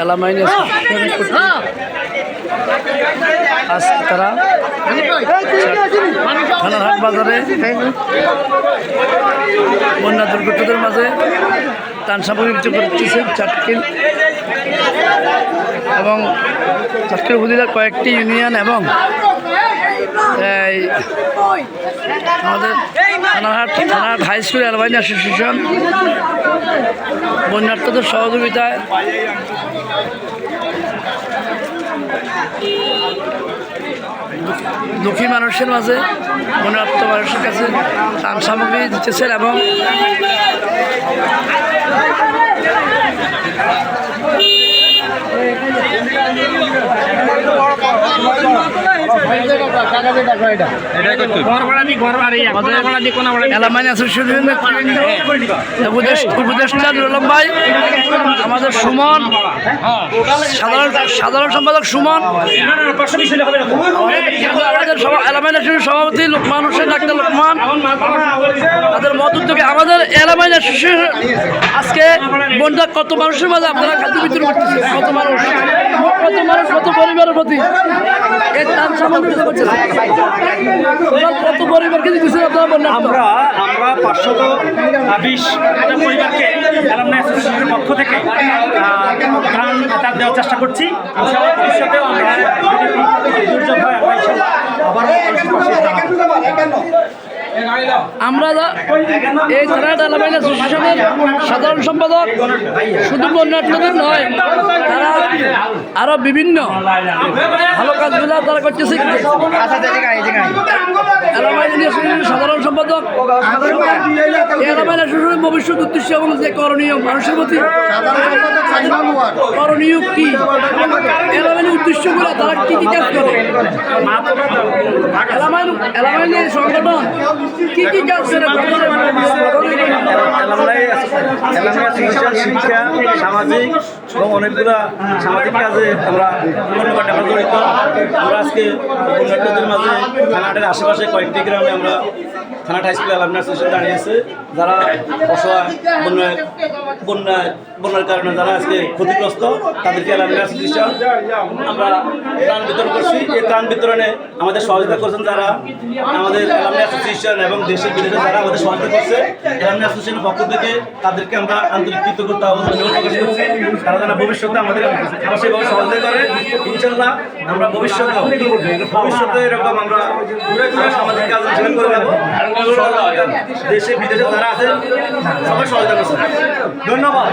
এলামাইন আজ তারা থানারহাট বাজারে বন্যা দুর্গতদের মাঝে ত্রাণ সামগ্রী বিতরণ করতেছেন চাটকিল এবং চাটকিল উপজেলার কয়েকটি ইউনিয়ন এবং আমাদের থানারহাট হাই স্কুল অ্যালবাইন অ্যাসোসিয়েশন বন্যার্থদের সহযোগিতায় দুঃখী মানুষের মাঝে বন্যার্থ মানুষের কাছে ত্রাণ সামগ্রী দিতেছেন এবং উপদেষ্টা নুরুল ভাই, আমাদের সুমন, সাধারণ সম্পাদক সুমন, আমাদের এলামাইন অ্যাসোসিয়েশন সভাপতি লোকমান হোসেন, ডাক্তার লোকমান, তাদের মত উদ্যোগে আমাদের এলামাইন অ্যাসোসিয়েশন আজকে বন্যা কত মানুষের মাঝে আপনারা খাদ্য বিতরণ করতেছেন, কত পরিবারের প্রতি এই ত্রাণ সামগ্রী করতেছেন, কত পরিবারকে দিতেছেন আপনারা বন্যা? আমরা 520 পরিবারকে এলামাইন অ্যাসোসিয়েশনের পক্ষ থেকে ত্রাণ দেওয়ার চেষ্টা করছি। ভবিষ্যতেও আমরা দুর্যোগ হয় আমরা এই থানারহাট এলামাইন অ্যাসোসিয়েশনের সাধারণ সম্পাদক শুধু বন্যার্থদের নয়, তারা আরো বিভিন্ন ভালো কাজগুলো তারা করতেছে। এলামাইন অ্যাসোসিয়েশনের সাধারণ সম্পাদক এলামাইন অ্যাসোসিয়েশনের ভবিষ্যৎ উদ্দেশ্য এবং যে করণীয় মানুষের প্রতি করণীয় কি, এলামাইনের উদ্দেশ্যগুলো তারা কি কি কাজ করে, এলামাইনের সংগঠন কি কি কাজ করে, শিক্ষা, সামাজিক এবং অনেকগুলা সামাজিক কাজে আমরা জড়িত। আমরা আজকে বন্যার্থদের মাঝে থানাহাটের আশেপাশে কয়েকটি গ্রামে আমরা থানাহাট হাই স্কুল এলামাইন অ্যাসোসিয়েশন দাঁড়িয়েছে, যারা অসহায় বন্যার কারণে যারা আজকে ক্ষতিগ্রস্ত তাদেরকে এলামাইন অ্যাসোসিয়েশন আমরা ত্রাণ বিতরণ করছি। এই ত্রাণ বিতরণে আমাদের সহযোগিতা করছেন যারা আমাদের এলামাইন অ্যাসোসিয়েশন এবং দেশের বিদেশে যারা আমাদের সহযোগিতা করছে, এলামাইন অ্যাসোসিয়েশনের পক্ষ থেকে তাদেরকে আমরা আন্তরিক কৃতজ্ঞতা ধন্যবাদ প্রকাশ করছি। তারা যেন ভবিষ্যতে আমাদের সেভাবে সহযোগিতা করে। ইনশাল্লাহ আমরা ভবিষ্যতে এরকম আমরা সামাজিক কাজ করে নেব। দেশে বিদেশে যারা আছে সবাই সহযোগিতা করছে। ধন্যবাদ।